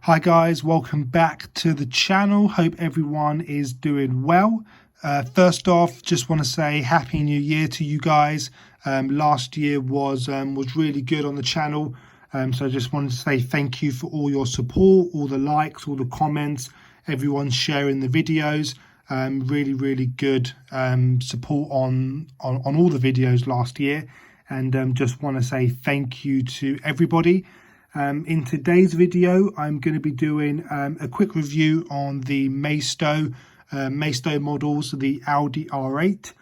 Hi guys, welcome back to the channel. Hope everyone is doing well. First off, just want to say Happy New Year to you guys. Last year was really good on the channel. So I just wanted to say thank you for all your support, all the likes, all the comments, everyone sharing the videos. Really good support on all the videos last year. And just want to say thank you to everybody. In today's video, I'm going to be doing a quick review on the Maisto models, the Audi R8,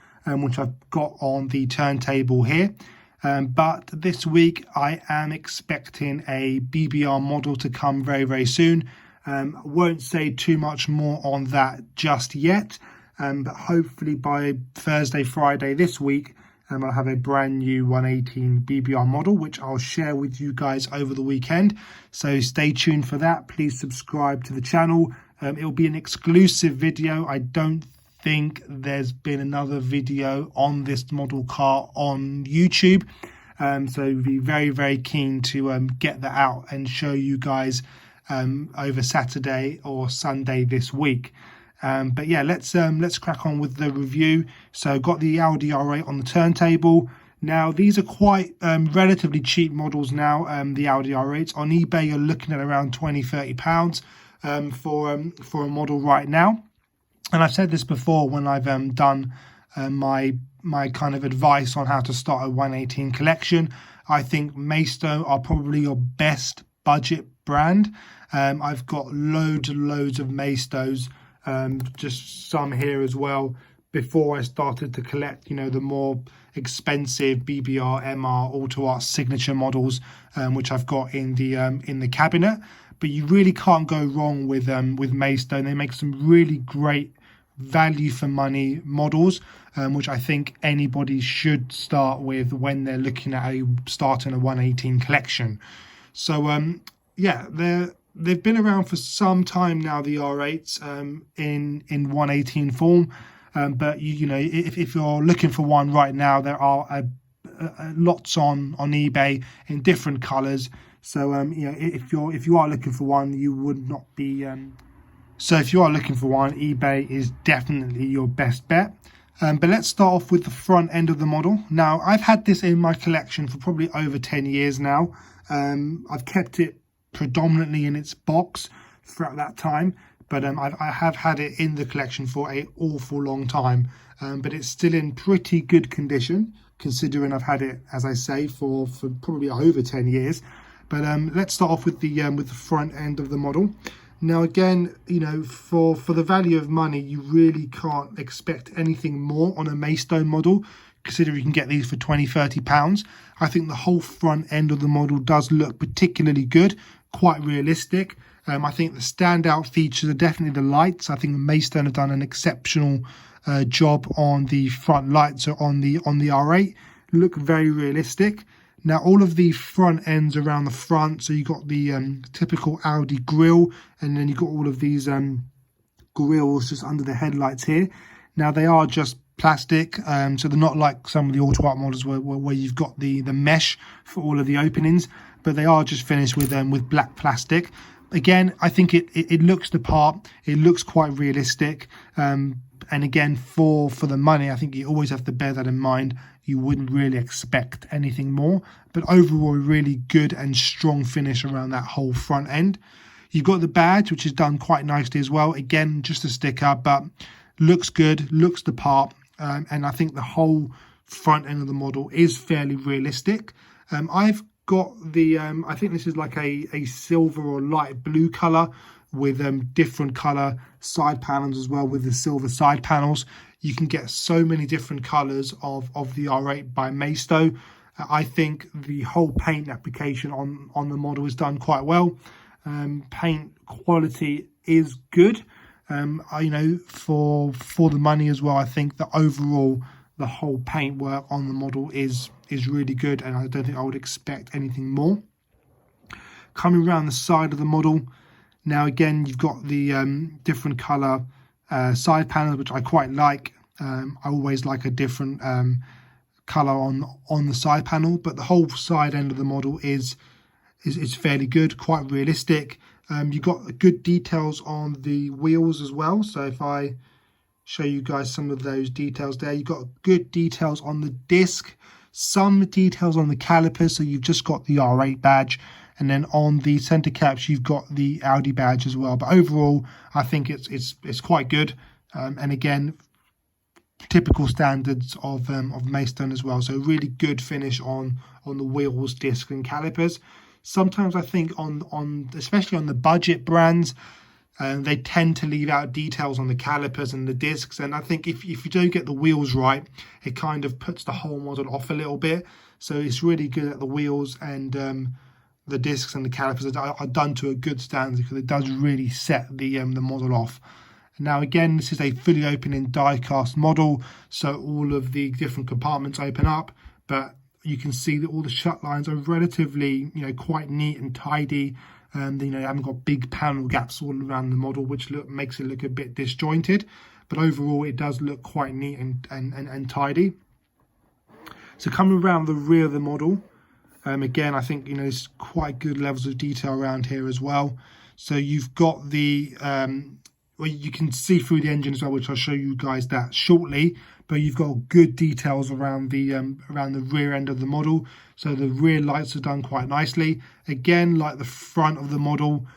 which I've got on the turntable here. But this week, I am expecting a BBR model to come very soon. Won't say too much more on that just yet, but hopefully by Thursday, Friday this week, I'll have a brand new 118 BBR model, which I'll share with you guys over the weekend. So stay tuned for that. Please subscribe to the channel. It'll be an exclusive video. I don't think there's been another video on this model car on YouTube. So be very keen to get that out and show you guys over Saturday or Sunday this week. But yeah, let's crack on with the review. So got the Audi R8 on the turntable. Now these are quite relatively cheap models now. The Audi R8s on eBay, you're looking at around £20-30 for a model right now. And I've said this before when I've done my kind of advice on how to start a 118 collection. I think Maisto are probably your best budget brand. I've got loads of Maistos. Just some here as well before I started to collect, the more expensive BBR, MR, Auto Art signature models, which I've got in the cabinet. But you really can't go wrong with Maisto, and they make some really great value for money models, which I think anybody should start with when they're looking at starting a 118 collection. So yeah, they've been around for some time now, the R8s, in 118 form. But if you're looking for one right now, there are lots on eBay in different colours. So if you are looking for one, you would not be. So if you are looking for one, eBay is definitely your best bet. But let's start off with the front end of the model. Now I've had this in my collection for probably over 10 years now. I've kept it predominantly in its box throughout that time, but I have had it in the collection for an awful long time, but it's still in pretty good condition considering I've had it, as I say, for probably over 10 years. But let's start off with the front end of the model. Now again, for the value of money, you really can't expect anything more on a Maisto model, considering you can get these for £20-30. I think the whole front end of the model does look particularly good, quite realistic. I think the standout features are definitely the lights. I think Maisto have done an exceptional job on the front lights on the R8. Look very realistic. Now all of the front ends around the front, so you got the typical Audi grille, and then you got all of these grills just under the headlights here. Now they are just plastic, so they're not like some of the Auto Art models where you've got the mesh for all of the openings, but they are just finished with black plastic. Again, I think it looks the part. It looks quite realistic, and again, for the money, I think you always have to bear that in mind. You wouldn't really expect anything more, but overall, really good and strong finish around that whole front end. You've got the badge, which is done quite nicely as well. Again, just a sticker, but looks good, looks the part, and I think the whole front end of the model is fairly realistic. I've got the, I think this is like a silver or light blue color with different color side panels as well, with the silver side panels. You can get so many different colors of the R8 by Maisto. I think the whole paint application on the model is done quite well. Paint quality is good. For the money as well, I think that overall the whole paintwork on the model is really good, and I don't think I would expect anything more. Coming around the side of the model, now again you've got the different color side panels, which I quite like. I always like a different color on the side panel, but the whole side end of the model is fairly good, quite realistic. You got good details on the wheels as well. So if I show you guys some of those details there, you got good details on the disc, some details on the calipers. So you've just got the R8 badge, and then on the center caps you've got the Audi badge as well. But overall, I think it's quite good. And again, typical standards of Maisto as well. So really good finish on the wheels, disc, and calipers. Sometimes I think on especially on the budget brands, they tend to leave out details on the calipers and the discs. And I think if you don't get the wheels right, it kind of puts the whole model off a little bit. So it's really good that the wheels and the discs and the calipers are done to a good standard, because it does really set the model off. Now again, this is a fully opening die-cast model, so all of the different compartments open up, but you can see that all the shut lines are relatively, quite neat and tidy. You haven't got big panel gaps all around the model, which makes it look a bit disjointed. But overall, it does look quite neat and tidy. So coming around the rear of the model, again, I think there's quite good levels of detail around here as well. So you've got the well, you can see through the engine as well, which I'll show you guys that shortly. But you've got good details around the rear end of the model. So the rear lights are done quite nicely. Again, like the front of the model,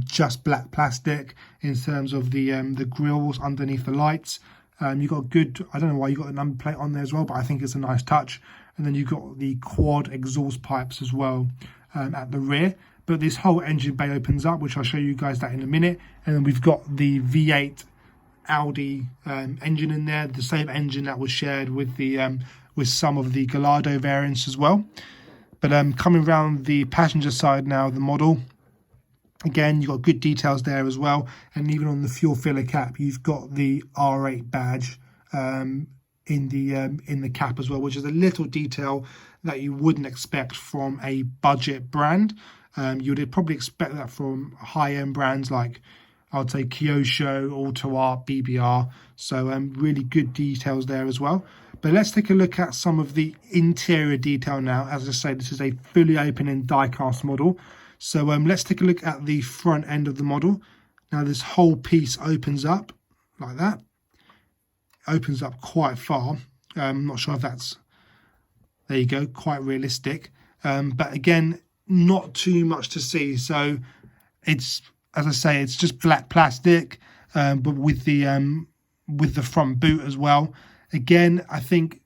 just black plastic in terms of the grills underneath the lights. You've got good, I don't know why you got the number plate on there as well, but I think it's a nice touch. And then you've got the quad exhaust pipes as well at the rear. But this whole engine bay opens up, which I'll show you guys that in a minute. And then we've got the V8 Audi engine in there, the same engine that was shared with the with some of the Gallardo variants as well. But coming around the passenger side now of the model, again, you've got good details there as well. And even on the fuel filler cap, you've got the R8 badge in the cap as well, which is a little detail that you wouldn't expect from a budget brand. You would probably expect that from high-end brands like, I'd say, Kyosho, Auto Art, BBR. So really good details there as well. But let's take a look at some of the interior detail now. As I say, this is a fully opening die-cast model. So let's take a look at the front end of the model. Now this whole piece opens up like that. Opens up quite far. I'm not sure if that's, there you go, quite realistic. But again, not too much to see. So it's, as I say, it's just black plastic, but with the front boot as well. Again, I think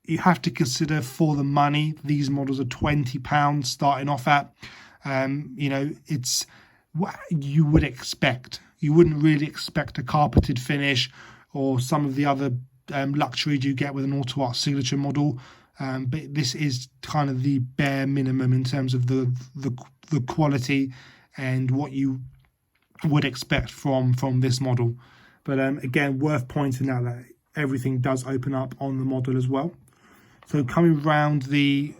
you have to consider, for the money, these models are £20 starting off at. It's what you would expect. You wouldn't really expect a carpeted finish or some of the other luxuries you get with an Auto Art signature model. But this is kind of the bare minimum in terms of the quality and what you would expect from this model. But again, worth pointing out that everything does open up on the model as well. So coming around the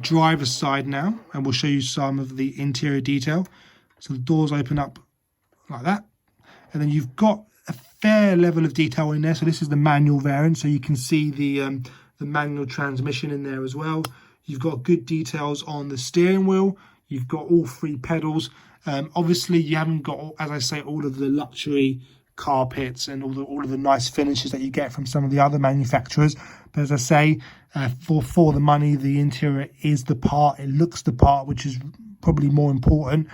driver's side now, and we'll show you some of the interior detail. So the doors open up like that, and then you've got a fair level of detail in there. So this is the manual variant, so you can see the manual transmission in there as well. You've got good details on the steering wheel. You've got all three pedals. Obviously, you haven't got, as I say, all of the luxury carpets and all of the nice finishes that you get from some of the other manufacturers. But as I say, for the money, the interior is the part. It looks the part, which is probably more important.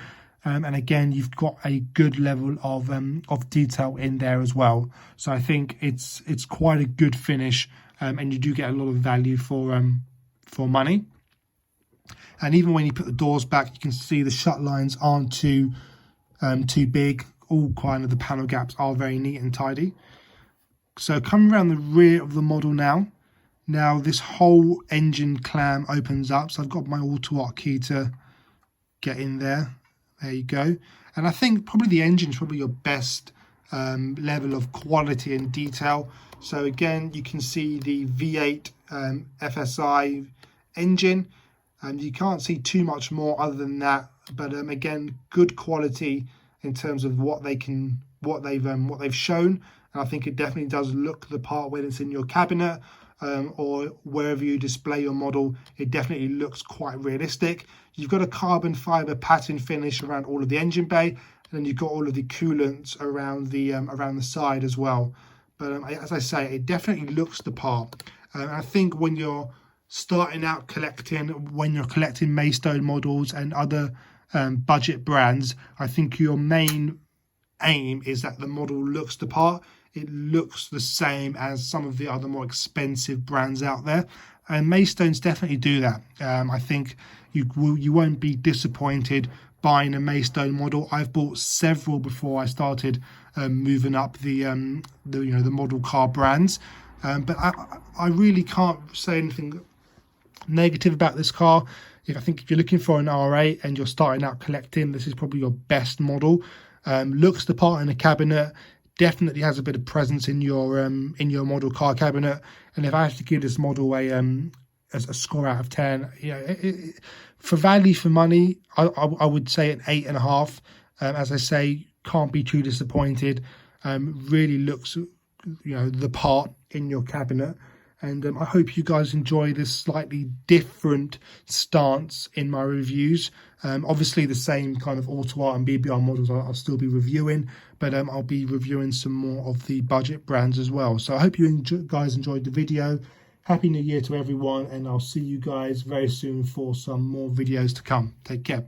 And again, you've got a good level of detail in there as well. So I think it's quite a good finish, and you do get a lot of value for money. And even when you put the doors back, you can see the shut lines aren't too big. All kind of the panel gaps are very neat and tidy. So coming around the rear of the model now. Now this whole engine clam opens up. So I've got my Auto Art key to get in there. There you go. And I think probably the engine is probably your best level of quality and detail. So again, you can see the V8 FSI engine. And you can't see too much more other than that. But again, good quality in terms of what they've shown. And I think it definitely does look the part when it's in your cabinet. or wherever you display your model, it definitely looks quite realistic. You've got a carbon fiber pattern finish around all of the engine bay, and then you've got all of the coolants around the side as well. But as I say, it definitely looks the part. I think when you're starting out collecting, when you're collecting Maisto models and other budget brands, I think your main aim is that the model looks the part. It looks the same as some of the other more expensive brands out there, and Maistones definitely do that. I think you won't be disappointed buying a Maisto model. I've bought several before I started moving up the model car brands, but I really can't say anything negative about this car. I think if you're looking for an R8 and you're starting out collecting, this is probably your best model. Looks the part in the cabinet, definitely has a bit of presence in your model car cabinet. And if I have to give this model a score out of 10, for value for money, I would say an 8.5. As I say, can't be too disappointed. Really looks the part in your cabinet. And I hope you guys enjoy this slightly different stance in my reviews. Obviously, the same kind of Auto Art and BBR models I'll still be reviewing, but I'll be reviewing some more of the budget brands as well. So I hope you guys enjoyed the video. Happy New Year to everyone, and I'll see you guys very soon for some more videos to come. Take care.